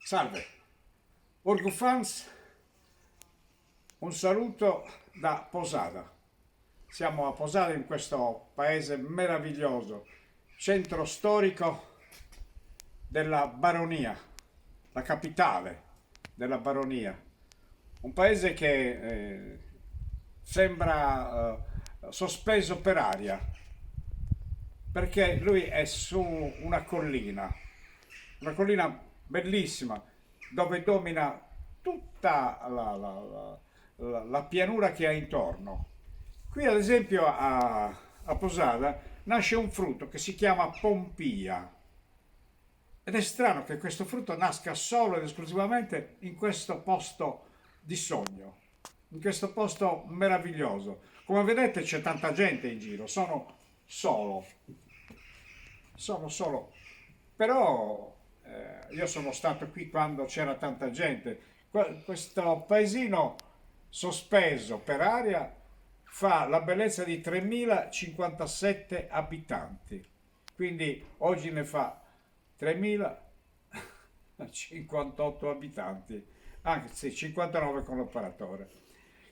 Salve, Orgufans, un saluto da Posada. Siamo a Posada, in questo paese meraviglioso, centro storico della Baronia, la capitale della Baronia. Un paese che sembra sospeso per aria, perché lui è su una collina bellissima, dove domina tutta la pianura che ha intorno. Qui ad esempio a Posada nasce un frutto che si chiama pompia, ed è strano che questo frutto nasca solo ed esclusivamente in questo posto di sogno, in questo posto meraviglioso. Come vedete c'è tanta gente in giro, solo, sono solo. Però io sono stato qui quando c'era tanta gente. Questo paesino sospeso per aria fa la bellezza di 3057 abitanti. Quindi oggi ne fa 3058 abitanti, anzi 59 con l'operatore.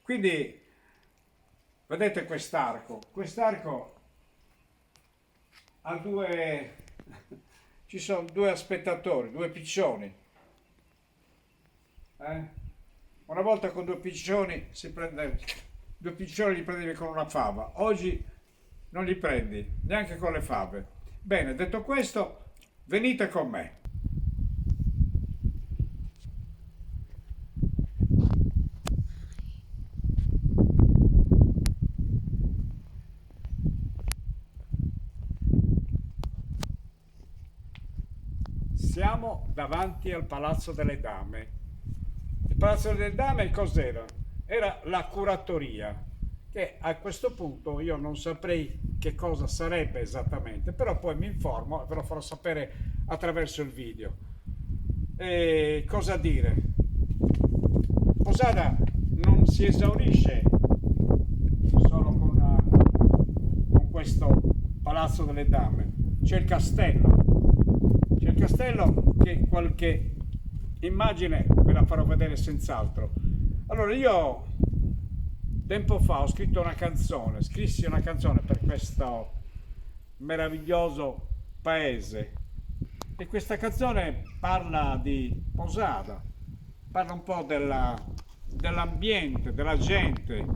Quindi vedete quest'arco ha due, ci sono due spettatori, due piccioni. eh? Una volta con due piccioni li prendevi con una fava, oggi non li prendi neanche con le fave. Bene, detto questo, venite con me. Siamo davanti al Palazzo delle Dame. Il Palazzo delle Dame cos'era? Era la curatoria, che a questo punto io non saprei che cosa sarebbe esattamente, però poi mi informo e ve lo farò sapere attraverso il video. E cosa dire? Posada non si esaurisce solo con questo Palazzo delle Dame. C'è il castello. C'è il castello che qualche immagine ve la farò vedere senz'altro. Allora io tempo fa ho scritto una canzone, scrissi una canzone per questo meraviglioso paese, e questa canzone parla di Posada, parla un po' dell'ambiente, della gente.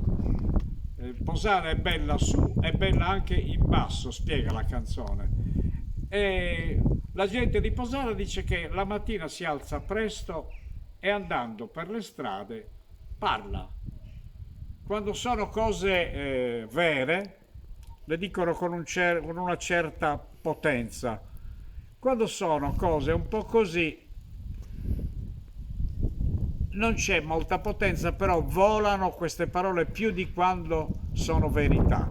Posada è bella su, è bella anche in basso, spiega la canzone. E la gente di Posada dice che la mattina si alza presto e andando per le strade parla. Quando sono cose vere, le dicono con una certa potenza. Quando sono cose un po' così, non c'è molta potenza, però volano queste parole più di quando sono verità.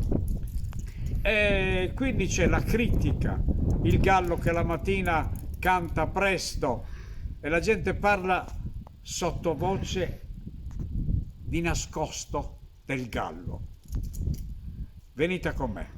E quindi c'è la critica, il gallo che la mattina canta presto e la gente parla sottovoce di nascosto del gallo. Venite con me.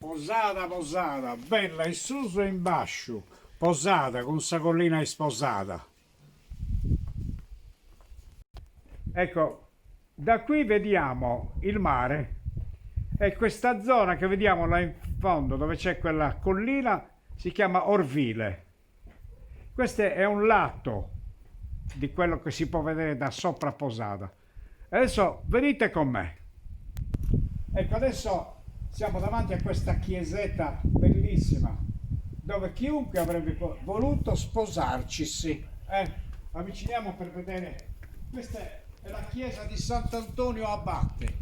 Posata, posata, bella in su e in basso, posata con sa collina sposata. Ecco, da qui vediamo il mare e questa zona che vediamo là in fondo dove c'è quella collina si chiama Orvile. Questo è un lato di quello che si può vedere da sopra Posata. Adesso venite con me. Ecco, adesso siamo davanti a questa chiesetta bellissima dove chiunque avrebbe voluto sposarci, sì. Avviciniamo per vedere. Questa è la chiesa di Sant'Antonio Abate.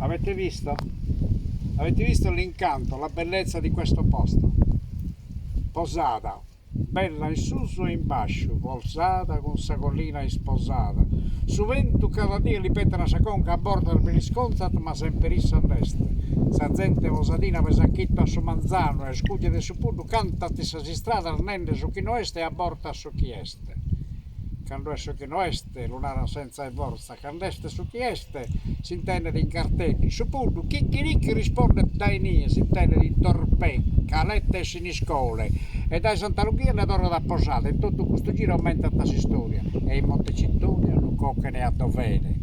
Avete visto? Avete visto l'incanto, la bellezza di questo posto? Posata, bella in su e in basso, posata con sa collina sposata. Su vento cada dia ripetono sa conca a bordo del belisconzat, ma sempre issa all'est. Sa gente posatina pesacchitto a su manzano e scuglie de su punto cantati sa si strada nende su chi no este e a borda su chi este. Quando è su chi no este, lunara senza forza, quando este su chi este, si intende in cartelli. Su punto, chi risponde dai nie, si intende in torpè, calette e siniscole, e dai Santa Lucia ne adoro da posata, in tutto questo giro aumenta questa storia, e in Montecitoria non cocca ne ha dovere.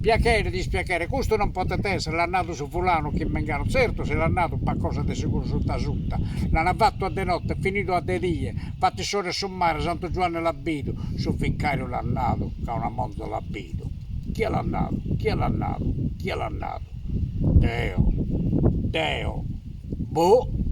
Piacere, dispiacere, questo non potete essere, l'ha nato su fulano che mengano, certo se l'ha nato pa cosa di sicuro su tasutta, l'hanno fatto a de notte, finito a de die, fatti sole sul mare, Santo Giovanni l'abito, su Vicario l'ha nato, che ha una monza l'abito. Chi l'ha nato? Chi l'ha nato? Chi l'ha nato? Deo, boh.